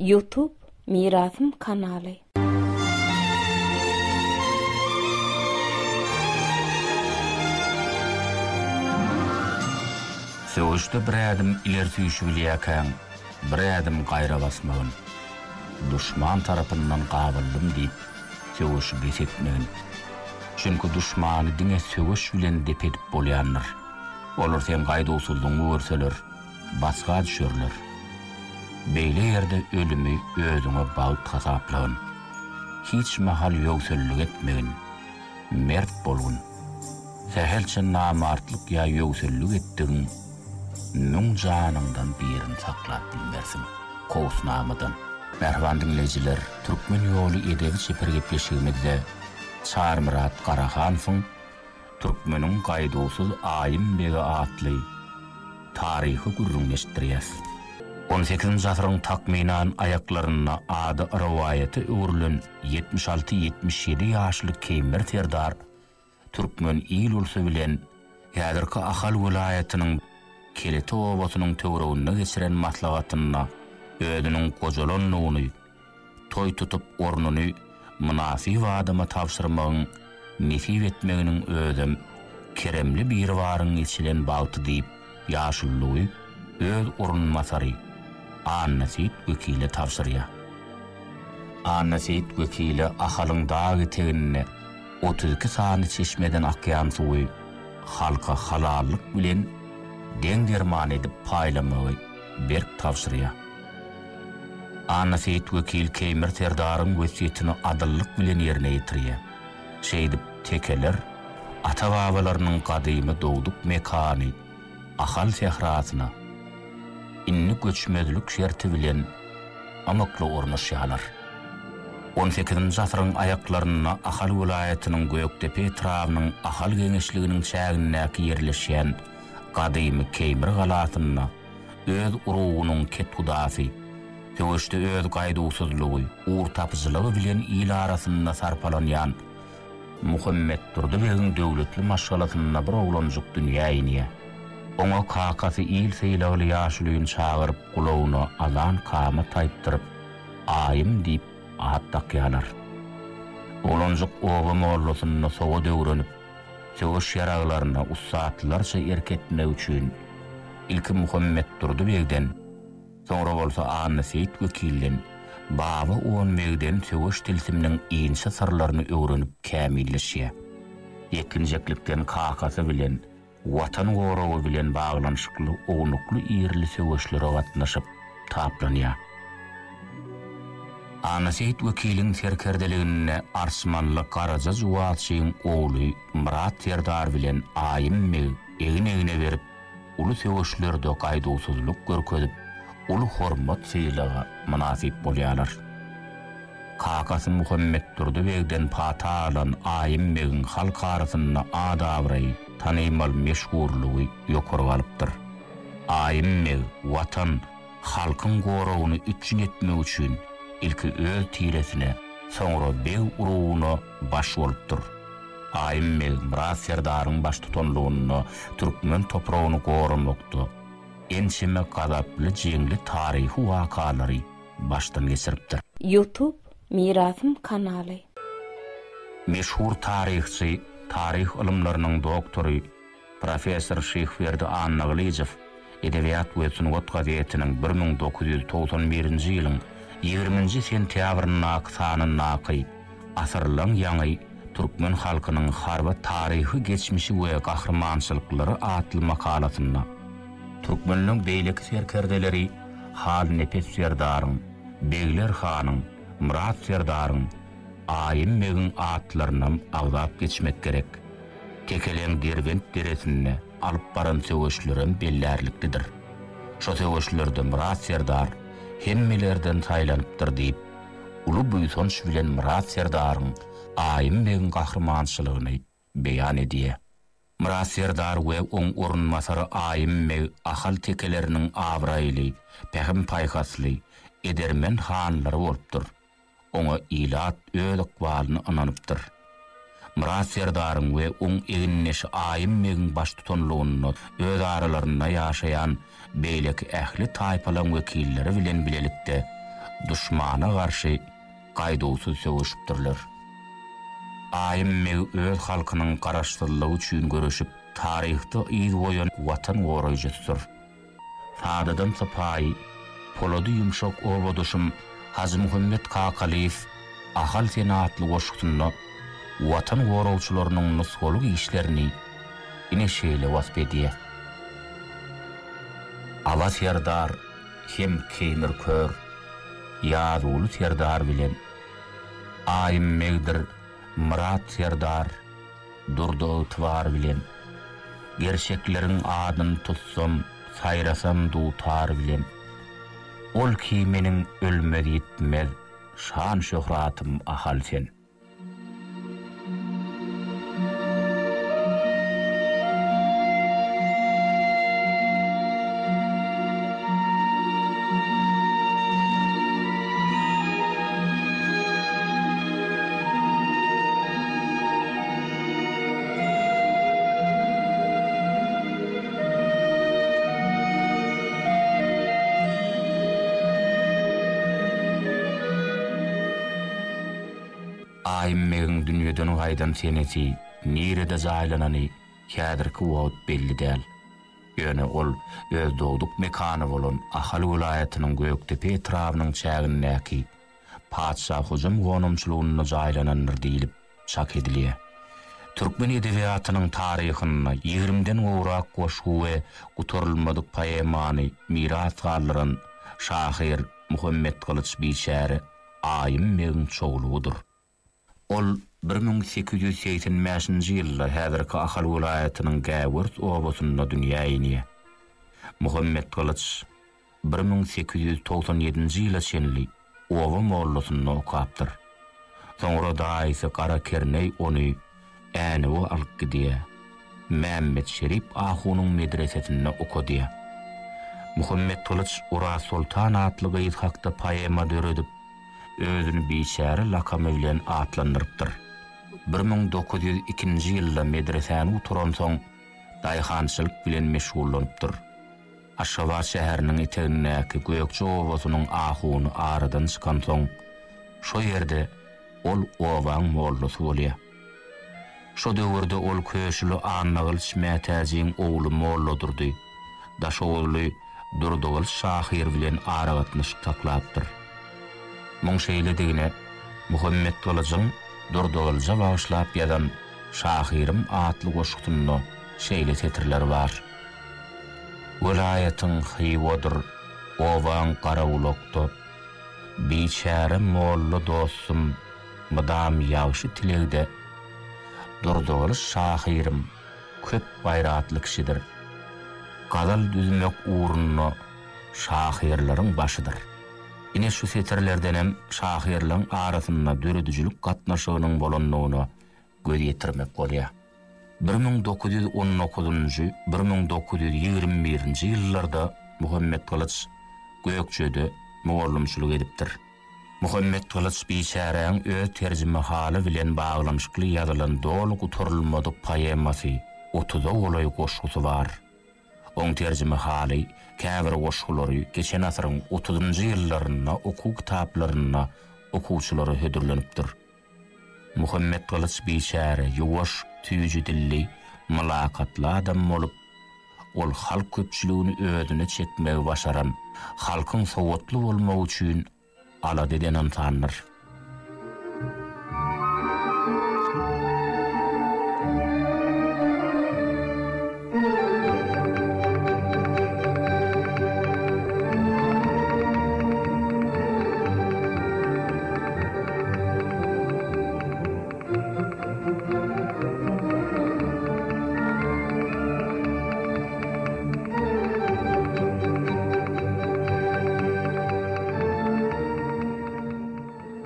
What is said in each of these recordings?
YouTube Mirasım kanaly. Söwüşde bir adam ileri süýüşi bilýärkäň, bir adam gaýra basmagyn. Duşman tarapyndan gabyldım diýip söwüşi besetmegin. Çünki duşmany diňe söwüş bilen depedip bolýanlar. Olar sen gaýda usuldyňy görseler, basga düşerler. Beýle ýerde ölümi özüňe bagyp hasaplagyn. Hiç mahal ýöwsellik etmegin. Mert bolgun. Sehelçe namartlyk ýa ýöwsellik etdiň nung janyndan birini saklap bilmersin. Kousnamadan. Merhaban dinleyijiler, Türkmen ýoly edebi seper gepleşigimizde Çar Murat Karahansyň Türkmeniň gaýdawsyz aýym bege atly taryhy gürrüňleşdirýär. 18-nji asyryň takminan aýaklaryna ady riwayaty öwrülen 76-77 ýaşly Keýmer Serdar Türkmen il ulsy bilen häzirki Ahal welaýatynyň Keleti obasynyň töwereginde geçiren maslahatyna özüniň gojalanlygyny, toy tutup ornuny münasib adama tapşyrmagyň nesip etmeginiň özüm keremli bir waryň içilen bagty diýip ýaşyllygy öz ornmasary Annasit wekili tapşyrýar. Annasit wekili Ahalyň dagy teginine 32 sany çeşmeden akýan suwy halka halallyk bilen deň derman edip paýlamagy berk tapşyrýar. Annasit wekil Keýmer Serdaryň wesiýetini adyllyk bilen ýerine ýetirýär. Şeýdip tekeler ata-babalarynyň gadymy dowduk mekany Ahal sehrasyna inni göçmezlik şerti bilen amakly ornaşýarlar. 18-nji asyryň aýaklaryna Ahal welaýatynyň Göýekdepe etrawynyň Ahal geňeşliginiň şägindäki ýerleşýän gadymy Keýmer galasyna öz urugynyň ketgudasy, töweşde öz gaýdawsyzlygy, uğur tapyjylygy bilen il arasynda sarpalanýan Muhammed Durdubegiň döwletli maşgalasyna bir oglanjyk dünýä ýenýär. Oňa kakasy il seýlagly ýaşlygyny çagyryp gulagyna alan kama taýpdyryp aýym diýip at takýarlar. Oglanjyk oba mollasyna sowa döwrenip söwüş ýaraglaryna ussatlarça erketmek üçin ilki Muhammed Durdubegden, soňra bolsa Annasit wekilden baba Oğanbegden söwüş tilsiminiň iňçe sırlaryny öwrenip kämilleşýär. Ýekinjeklikden kakasy bilen watan goragy bilen baglanyşykly oňukly ýerli söwüşlere gatnaşyp taplanýar. Annasit wekiliň serkerdeligine arsmanly Karaca Juwatçyň ogly Murat Serdar bilen aýym egine berip uly söwüşlerde gaýdawsyzlyk görkezip uly hormat seýlaga münasip bolýarlar. Kakasy Muhammed Durdubegden pata alan aýym begin halk arasynda adabry tanymal meşhurlugy ýokary galypdyr. Aýym watan halkyň goragyny üçin etmek üçin ilki öz tiresine, soňra beg urugyna baş bolupdyr. Aýym Murat Serdaryň baş tutanlygyny Türkmen topragyny goramakda ençime gazaply jeňli taryhy wakalary başdan geçiripdir. YouTube Mirasım kanaly. Meşhur taryhçy, taryh ilmläriniň doktory Professor Şeýhberdi Annaglyjew Edebiýat we Sungat gazetiniň 1991-nji ýylyň 20-nji sentýabryna sanyny asyrlaň ýaňy Türkmen halkynyň harba taryhy geçmişi we gahrmançylyklary atly makalasyna Türkmenliň beýleki serkerdeleri Hal Nepes Serdaryň, Begler Hanyň, Murat Serdaryň, aýym begin atlaryny agzap geçmek gerek. Tekelen Derbent deresine alyp baran söwüşlerim bellerlikdidir. Şo söwüşlerde Murat Serdar hemmelerden taýlanypdyr diýip uly buýsonç bilen Murat Serdaryň aýym begin gahrmançylygyny beýan edýär. Murat Serdar we oň ornmasary aýym ahal tekeleriniň awraýly, pähim paýhasly, edermen hanlary bolupdyr. Oňa ilat öz ykbalyny ananypdyr. Murat Serdaryň we oň eginneşi aýym begin baş tutanlygyny öz aralarynda ýaşaýan beýleki ähli taýpalaň wekilleri bilen bilelikde düşmana garşy gaýdusuz söwüşipdirler. Aýym meg öz halkynyň garaşdyrlygy üçin görüşip taryhda ýyl boýun watan goraýjydyr. Sadadan sapaý, polody ýumşak obaduşym Hazy Muhammed Kakaliýew ahal senatly goşgyny watan gorawçylarynyň nusgalyk işlerini ine şeýle wasp edýär. Awas yerdar hem keýmir kör, ýazuly yerdar bilen aýym megdir Murat yerdar durdy tvar bilen gerçekleriň adyny tutsam saýrasam dutar bilen ol ki meniň ölmedi gitmez şan şöhratym ahal sen. Aýym dünýeden gaýdan seneti, nirede zaýlanany häzirki wagt belli däl. Ýöne ol öz dogduk mekany bolan Ahal welaýatynyň Göktepe etrawynyň çägindäki Paçsa Huzum gonumçylygyna zaýlanandyr diýilip çak edilýär. Türkmen edebiýatynyň taryhyna 20den gowrak goşgu we gutarylmadyk poemany miras galyran şahyr Muhammed Kılıç Biçäri Aýym megiň çoğulugydyr. Ol 1885-nji ýylda häzirki Ahal welaýatynyň Gäwürt obasynda dünýä ýenýär. Muhammed Kılıç 1897-nji ýyla şenli oba mollasyny okapdyr. Soňra daýysy Kara Kerney ony änewe alyp gidýär. Mehmet Şerip Ahunyň medresetinde okudýar. Muhammed Kılıç Uras Sultan atly gaýt hakda poema döredip özüni Biçäri lakamy bilen atlandyrypdyr. 1902-nji ýylda medresany uturan soň daýhançylyk bilen meşgullanypdyr. Aşgabat şäheriniň etegindäki Gökçe obasynyň ahuny aradan çykan soň şo ýerde ol obaň mollasy bolýar. Şo döwürde ol köşüli Annagyl Şmätäjiň ogly molladyrdy. Daşogly Durdogal şahyr bilen aragatnyş taklapdyr. Muň şeýle degine Muhammed Kılıçyň Durdogalja bagyşlap ýazan şahyrim atly goşgyny şeýle tetirler bar. Welaýatyň hyýwadyr owaň garawlokdy. Biçäri molla dostum madam ýagşy tilegde Durdogal şahyrim köp bayratly kişidir. Gazal düzmek uğruna şahyrlaryň başydyr. Ine şu setirlerden hem şahyrlaryň arasynda döredüjülük gatnaşygynyň bolanlygyna göz ýetirmek bolýar. 1919-1921-nji ýyllarda Muhammed Kılıç Gökçede mugallimçilik edipdir. Muhammed Kılıç Biçäriň öz terjime haly bilen baglanyşykly ýazylan dolu gutarylmadyk poemasy 30 olay goşgusy bar. Oň terjime haly käbir goşgulary geçen asyryň 30-njy ýyllaryna okuw kitaplaryna okuwçylary hödürlenipdir. Muhammed Kılıç Biçäri ýuwaş, tüýji dilli, mylakatly adam bolup, ol halk köpçüligini özüne çekmegi başaran, halkyň sowatly bolmagy üçin ala deden tanır.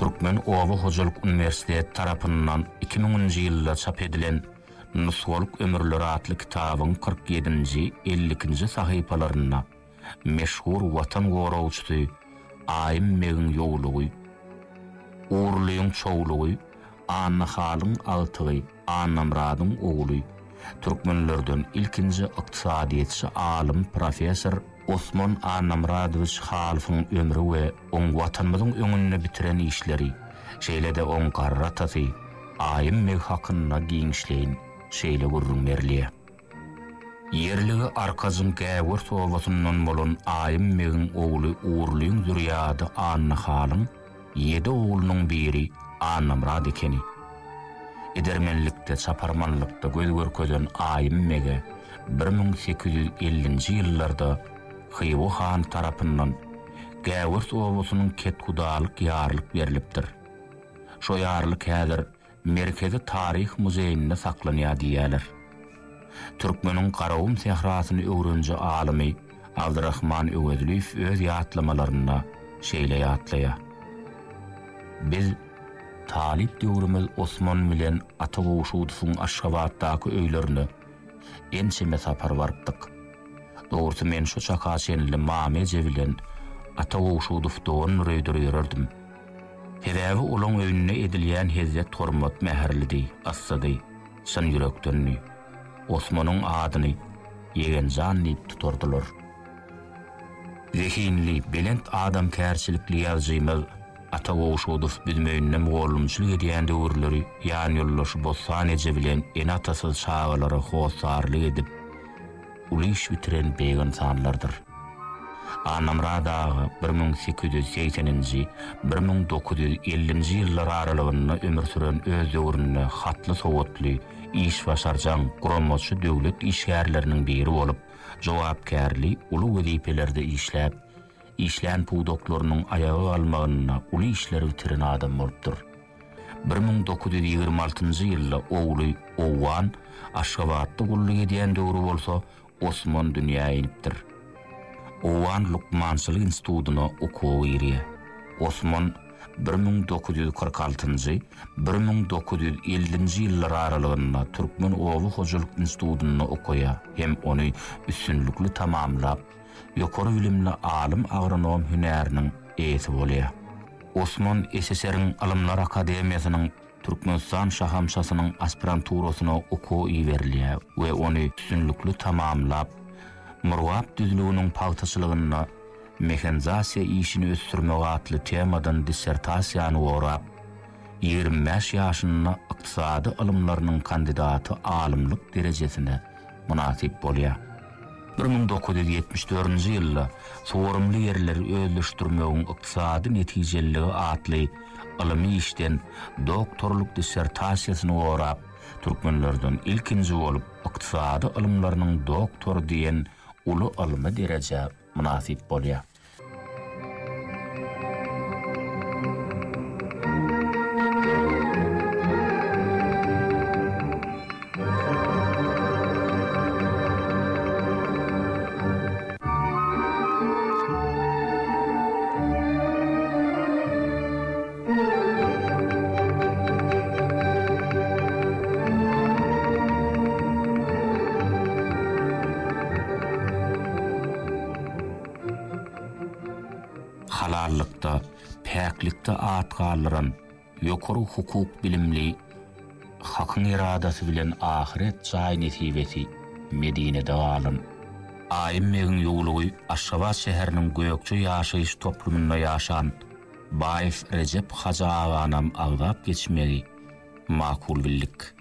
Türkmen Owa Hojalyk Üniversiteti tarapyndan 2000-nji ýylda çap edilen Nusgalyk ömürleri atly kitabyň 47-nji 50-nji sahypalaryna meşhur watan gorawçysy Aýym megiň ýoglugy, uğurlygyň çoğlugy, Anna halyň altygy, Annamradyň ogly, türkmenlerden ilkinji yktysadyýetçi alim professor Osman Annamradowicz halfyň ömrü we oň watanymyzyň öňünde bitiren işleri, şeýle-de oň garratasy, aýym meg hakyna giňişleýin, şeýle gurrunmerliýe. Yerligi arkazyn gäwür sowatyndan bolan aýym megin ogly uğurlyň zürýady Anna halyň 7 oglunyň biri Annamrad ekeni. Edermenlikde, çaparmanlykda göz görkezden aýym mege 1850-nji ýyllarda Hywo Han tarapyndan Gäwür sowatynyň ketgudalyk ýarlyk berilipdir. Şo ýarlyk häzir Merkezi Taryh Muzeýinde saklanýar diýerler. Türkmeniň Garawum sehrasyny öwrenji alimy Abdurrahman Öwedliýew öz ýatlamalaryna şeýle ýatlaýar. Biz talip döwrümüz Osman bilen Atagowşudyň Aşgabatdaky öýlerini ençeme sapar bardyk. Doğrusu men şu çakaçenli Mamece bilen Atagowşudyň röýdürýärdim. Hedebi olaň öýüne edilýän hezet hormat mäherlidi, assady, şan ýürekdenni. Osmanyň adyny ýegenjan diýip tuturdylar. Zehinli, belent adam kärçilikli ýazjymyz Atagowşudyň bilmeýänne mogolumçylyk edýän döwürleri ýan ýollaşy Bosanece bilen en atasyz çağalary hosarlyk edip uly iş bitiren beýan sanlardyr. Annamrad ağa 1880-nji 1950-nji ýyllar aralygynda ömür süren öz döwrüne hatly sowatly iş başarjan guramaçy döwlet işgärleriniň biri bolup, jogapkärli uly wezipelerde işläp, işlän puwdoklarynyň ayagy almagyna uly işleri bitiren adam bolupdyr. 1926-njy ýylda ogly Owan Aşgabatda gullyk edýän döwrü bolsa, Osman dünýäge inipdir. Owan Lukmançylyk institutyna okuw ýerýär. Osman 1946-njy 1950-nji ýyllar aralygynda Türkmen Owy Hojalyk institutyny okuýar hem ony üstünlikli tamamlap, ýokary bilimli alim agronom hünäriniň eýesi bolýar. Osman SSR-iň Alymlar Akademiýasynyň Türkmenistan şahamşasynyň aspiranturasyna okuw iýerilýär we ony üstünlikli tamamlap, murwap düzlüğünün pagtaçylygyna mexanizasiya işini ösürmek atly temadan dissertasiýany gorap, 25 ýaşynda ykdysady ilmleriň kandidaty alymlyk derejesine munasip bolýar. 1974-nji ýylda sorumly ýerleri özleşdirmegiň ykdysady netijeligi atly ilmi işden doktorluk dissertasiýasyny gorap, türkmenlerden ilkinji bolup ykdysady ilmleriň doktor diýen uly ilmi dereje munasip bolýar. Halallıkta, päklikte atgallaran, ýokary hukuk bilimli, hakyň iradasy bilen ahiret jaý nesibeti Medinede galan. Aýym megin ýoglugy Aşgabat şäheriniň gökçe ýaşaýyş toplumynda ýaşan Baýyf Recep Haja aganam agdap geçmegi makul bildik.